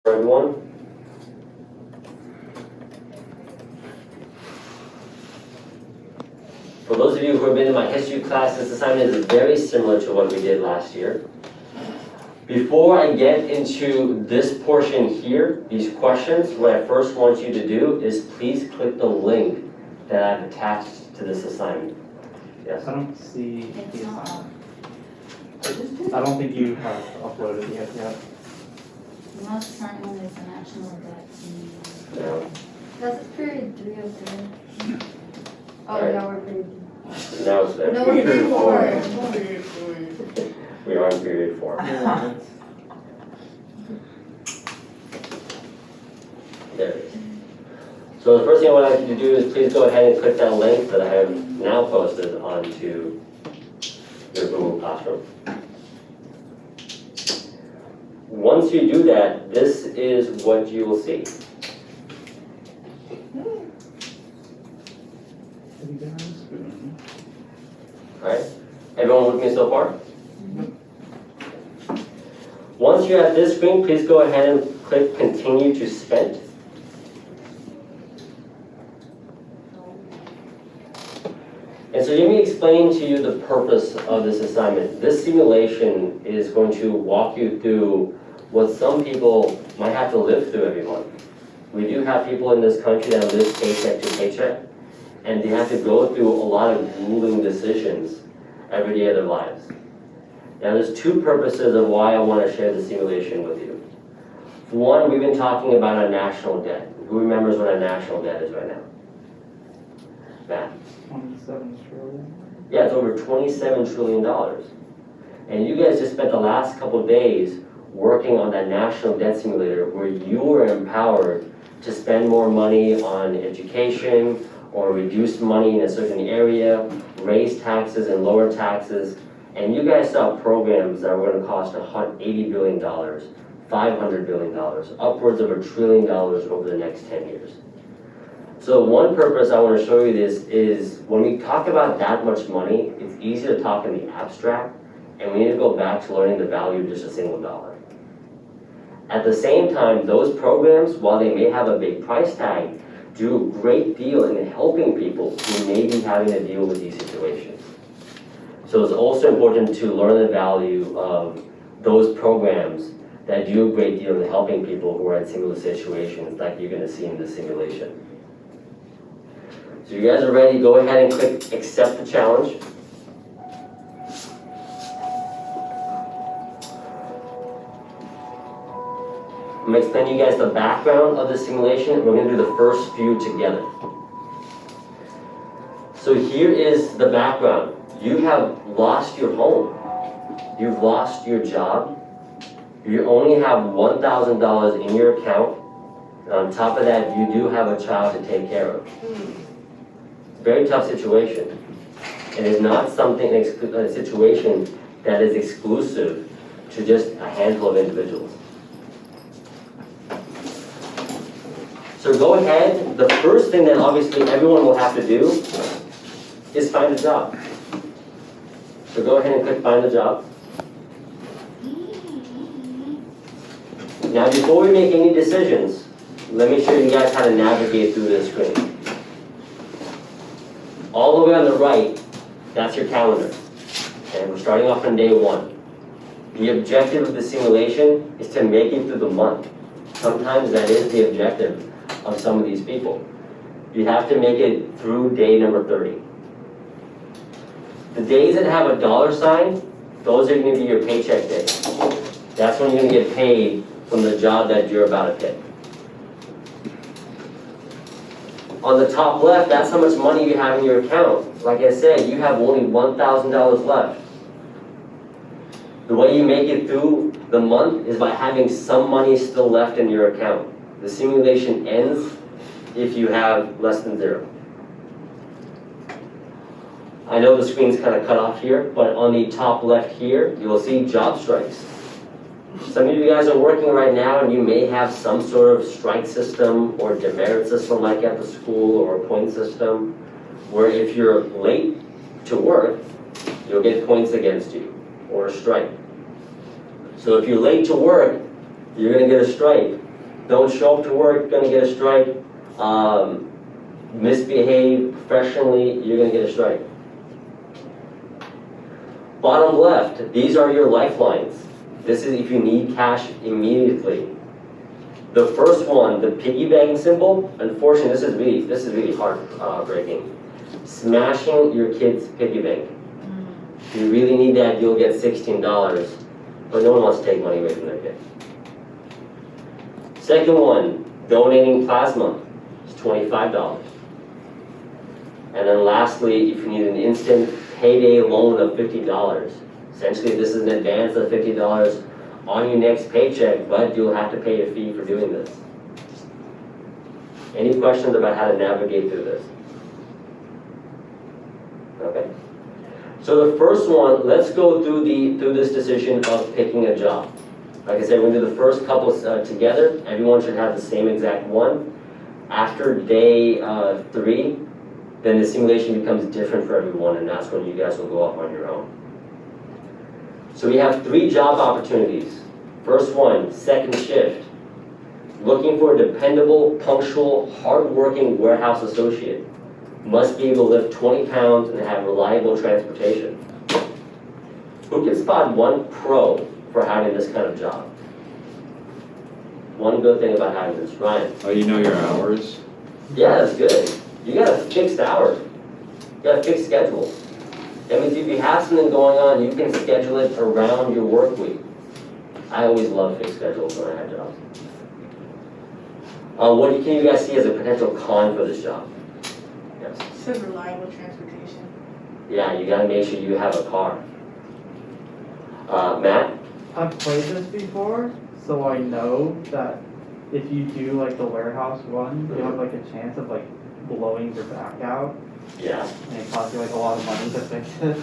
Everyone. For those of you who have been in my history class, this assignment is very similar to what we did last year. Before I get into this portion here, these questions, what I first want you to do is please click the link that I've attached to this assignment. Yes? I don't see the It's not. assignment. I don't think you have uploaded it yet. The most current one is the national debt. No. That's period 3 of 3. Oh, Alright. yeah, we're period. Now it's there. No, we're period 4. We are in period 4. There it is. So the first thing I would like you to do is please go ahead and click that link that I have now posted onto your Google Classroom. Once you do that, this is what you will see. Alright, everyone with me so far? Once you're at this screen, please go ahead and click Continue to Spend. And so let me explain to you the purpose of this assignment. This simulation is going to walk you through what some people might have to live through every month. We do have people in this country that live paycheck to paycheck, and they have to go through a lot of grueling decisions every day of their lives. Now there's two purposes of why I want to share the simulation with you. One, we've been talking about our national debt. Who remembers what our national debt is right now? Matt? 27 trillion. Yeah, it's over $27 trillion. And you guys just spent the last couple of days working on that national debt simulator where you were empowered to spend more money on education or reduce money in a certain area, raise taxes and lower taxes. And you guys saw programs that were going to cost $80 billion, $500 billion, upwards of $1 trillion over the next 10 years. So one purpose I want to show you this is when we talk about that much money, it's easy to talk in the abstract, and we need to go back to learning the value of just a single dollar. At the same time, those programs, while they may have a big price tag, do a great deal in helping people who may be having to deal with these situations. So it's also important to learn the value of those programs that do a great deal in helping people who are in similar situations like you're going to see in this simulation. So you guys are ready, go ahead and click accept the challenge. I'm going to explain to you guys the background of the simulation. We're going to do the first few together. So here is the background. You have lost your home. You've lost your job. You only have $1,000 in your account. And on top of that, you do have a child to take care of. Very tough situation. It is not something, a situation that is exclusive to just a handful of individuals. So go ahead, the first thing that obviously everyone will have to do is find a job. So go ahead and click find a job. Now before we make any decisions, let me show you guys how to navigate through this screen. All the way on the right, that's your calendar. And we're starting off on day 1. The objective of the simulation is to make it through the month. Sometimes that is the objective of some of these people. You have to make it through day number 30. The days that have a dollar sign, those are going to be your paycheck days. That's when you're going to get paid from the job that you're about to pick. On the top left, that's how much money you have in your account. Like I said, you have only $1,000 left. The way you make it through the month is by having some money still left in your account. The simulation ends if you have less than 0. I know the screen's kind of cut off here, but on the top left here, you will see job strikes. Some of you guys are working right now and you may have some sort of strike system or demerit system like at the school or a point system where if you're late to work, you'll get points against you or a strike. So if you're late to work, you're going to get a strike. don't show up to work, gonna get a strike. Misbehave professionally, you're gonna get a strike. Bottom left, these are your lifelines. This is if you need cash immediately. The first one, the piggy bank symbol, unfortunately this is really heartbreaking. Smashing your kid's piggy bank. If you really need that, you'll get $16, but no one wants to take money away from their kid. Second one, donating plasma, is $25. And then lastly, if you need an instant payday loan of $50, essentially this is an advance of $50 on your next paycheck, but you'll have to pay a fee for doing this. Any questions about how to navigate through this? Okay. So the first one, let's go through this decision of picking a job. Like I said, we're gonna do the first couple together. Everyone should have the same exact one. After day 3, then the simulation becomes different for everyone, and that's when you guys will go off on your own. So we have 3 job opportunities. First one, second shift. Looking for a dependable, punctual, hardworking warehouse associate. Must be able to lift 20 pounds and have reliable transportation. Who can spot one pro for having this kind of job? One good thing about having this, Ryan. Oh, you know your hours? Yeah, that's good. You got a fixed hour. You got a fixed schedule. That means if you have something going on, you can schedule it around your work week. I always love fixed schedules when I have jobs. What can you guys see as a potential con for this job? Yes. Said reliable transportation. Yeah, you gotta make sure you have a car. Matt? I've played this before, so I know that if you do like the warehouse one, you have like a chance of like blowing your back out, Yeah. and it costs you like a lot of money to fix it.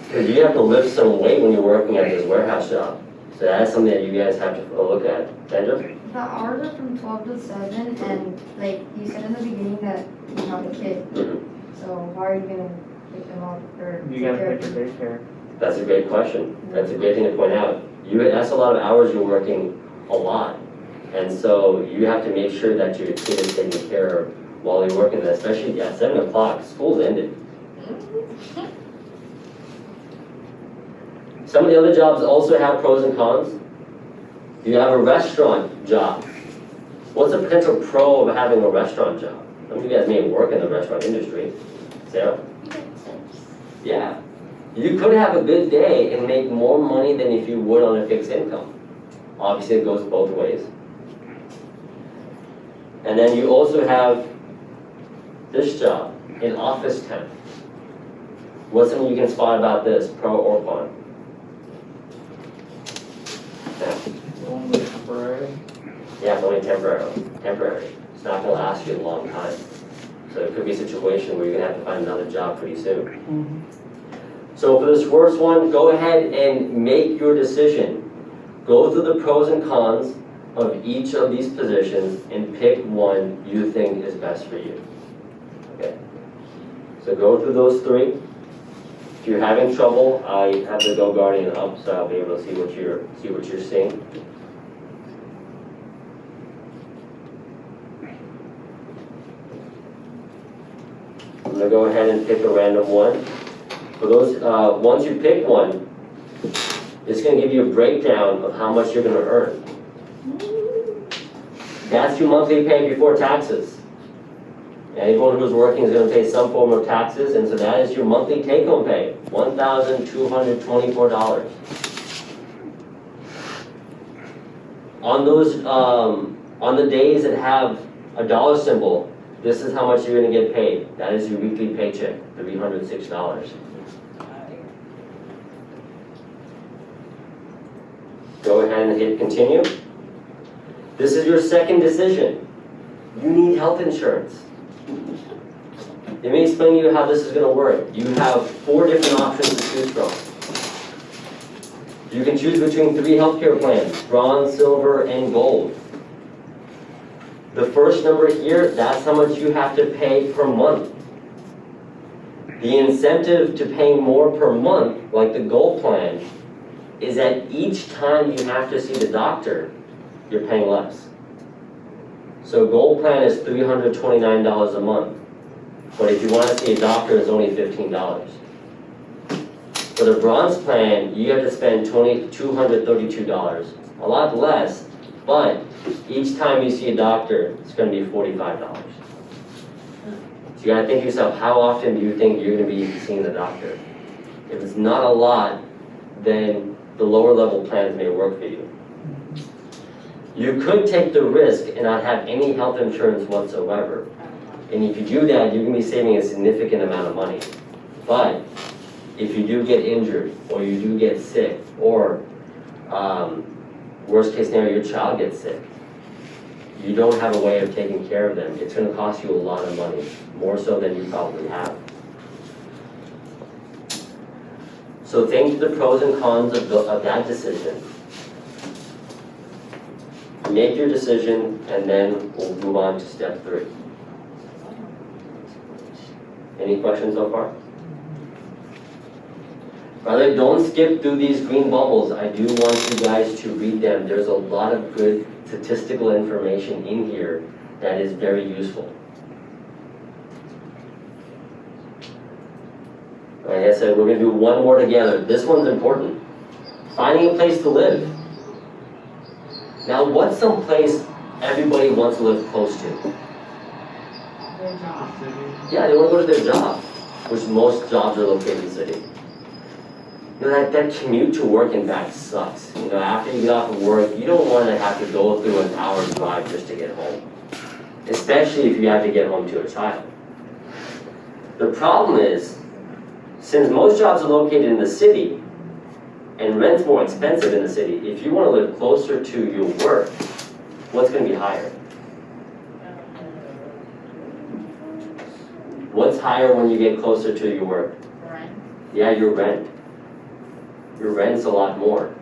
Because you have to lift some weight when you're working at this warehouse job. So that's something that you guys have to look at. Sandra? The hours are from 12 to 7, and like you said in the beginning that you have a kid. So how are you gonna pick them up or You take gotta care pick of your them? daycare. That's a great question. That's a great thing to point out. That's a lot of hours you're working a lot. And so you have to make sure that your kid is taken care of while you're working, especially at 7 o'clock, school's ended. Some of the other jobs also have pros and cons. You have a restaurant job. What's the potential pro of having a restaurant job? Some of you guys may work in the restaurant industry. Sarah? Yeah. You could have a good day and make more money than if you would on a fixed income. Obviously, it goes both ways. And then you also have this job, an office temp. What's something you can spot about this, pro or con? Yeah. It's only temporary. Yeah, it's only temporary. It's not gonna last you a long time. So it could be a situation where you're gonna have to find another job pretty soon. So for this first one, go ahead and make your decision. Go through the pros and cons of each of these positions and pick one you think is best for you. Okay. So go through those 3. If you're having trouble, I have the Go Guardian up, so I'll be able to see what you're seeing. I'm gonna go ahead and pick a random one. For those, once you pick one, it's gonna give you a breakdown of how much you're gonna earn. That's your monthly pay before taxes. Anyone who's working is gonna pay some form of taxes, and so that is your monthly take-home pay, $1,224. On those, on the days that have a dollar symbol, this is how much you're gonna get paid. That is your weekly paycheck, $306. Go ahead and hit continue. This is your second decision. You need health insurance. Let me explain to you how this is going to work. You have 4 different options to choose from. You can choose between 3 healthcare plans, bronze, silver, and gold. The first number here, that's how much you have to pay per month. The incentive to pay more per month, like the gold plan, is that each time you have to see the doctor, you're paying less. So gold plan is $329 a month. But if you want to see a doctor, it's only $15. For the bronze plan, you have to spend $232, a lot less, but each time you see a doctor, it's going to be $45. So you got to think to yourself, how often do you think you're going to be seeing the doctor? If it's not a lot, then the lower level plans may work for you. You could take the risk and not have any health insurance whatsoever. And if you do that, you're going to be saving a significant amount of money. But if you do get injured, or you do get sick, or worst case scenario, your child gets sick, you don't have a way of taking care of them. It's going to cost you a lot of money, more so than you probably have. So think the pros and cons of that decision. Make your decision, and then we'll move on to step 3. Any questions so far? By the way, don't skip through these green bubbles. I do want you guys to read them. There's a lot of good statistical information in here that is very useful. Like I said, we're going to do one more together. This one's important. Finding a place to live. Now, what's some place everybody wants to live close to? Their job. Yeah, they want to go to their job, which most jobs are located in the city. You know, that commute to work and back sucks. You know, after you get off of work, you don't want to have to go through an hour drive just to get home. Especially if you have to get home to a child. The problem is, since most jobs are located in the city, and rent's more expensive in the city, if you want to live closer to your work, what's going to be higher? What's higher when you get closer to your work? Rent. Yeah, your rent. Your rent's a lot more.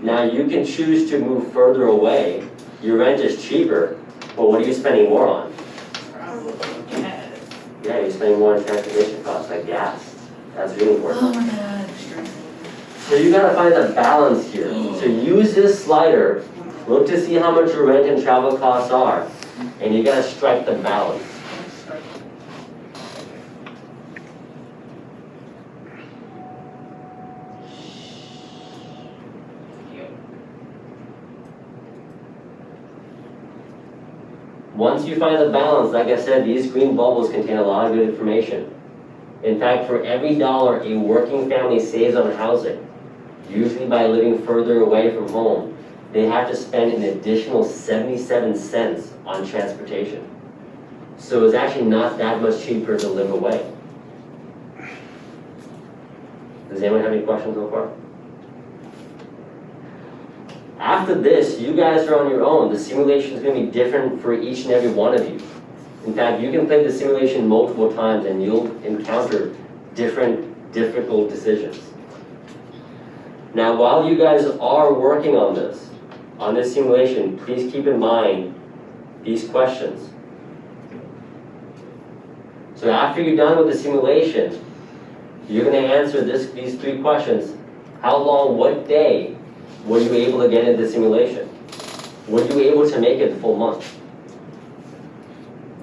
Now you can choose to move further away. Your rent is cheaper, but what are you spending more on? Yes. Yeah, you're spending more on transportation costs like gas. That's really important. Oh my god. So you gotta find the balance here. So use this slider, look to see how much your rent and travel costs are, and you gotta strike the balance. Once you find the balance, like I said, these green bubbles contain a lot of good information. In fact, for every dollar a working family saves on housing, usually by living further away from home, they have to spend an additional 77 cents on transportation. So it's actually not that much cheaper to live away. Does anyone have any questions so far? After this, you guys are on your own. The simulation is going to be different for each and every one of you. In fact, you can play the simulation multiple times and you'll encounter different difficult decisions. Now, while you guys are working on this simulation, please keep in mind these questions. So after you're done with the simulation, you're going to answer these 3 questions. How long, what day were you able to get into the simulation? Were you able to make it the full month?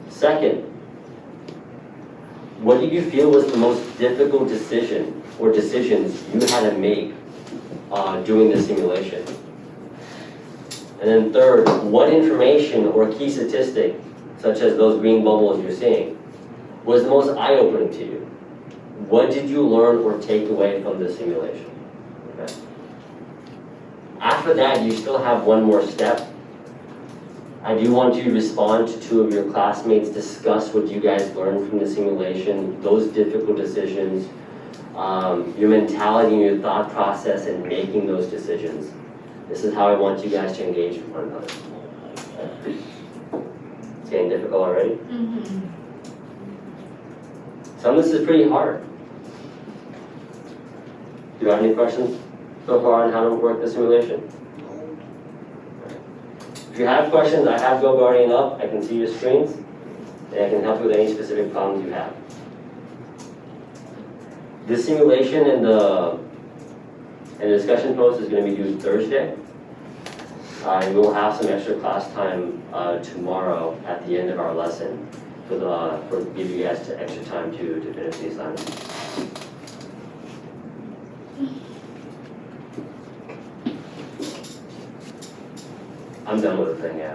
Second, what did you feel was the most difficult decision or decisions you had to make doing the simulation? And then third, what information or key statistic, such as those green bubbles you're seeing, was the most eye-opening to you? What did you learn or take away from the simulation? Okay. After that, you still have one more step. I do want you to respond to 2 of your classmates, discuss what you guys learned from the simulation, those difficult decisions, your mentality and your thought process in making those decisions. This is how I want you guys to engage with one another. It's getting difficult already? Mm-hmm. Some of this is pretty hard. Do you have any questions so far on how to work the simulation? If you have questions, I have GoGuardian up. I can see your screens, and I can help you with any specific problems you have. This simulation and the discussion post is going to be due Thursday. And we'll have some extra class time tomorrow at the end of our lesson for give you guys extra time to finish the assignment. I'm done with the thing, yeah.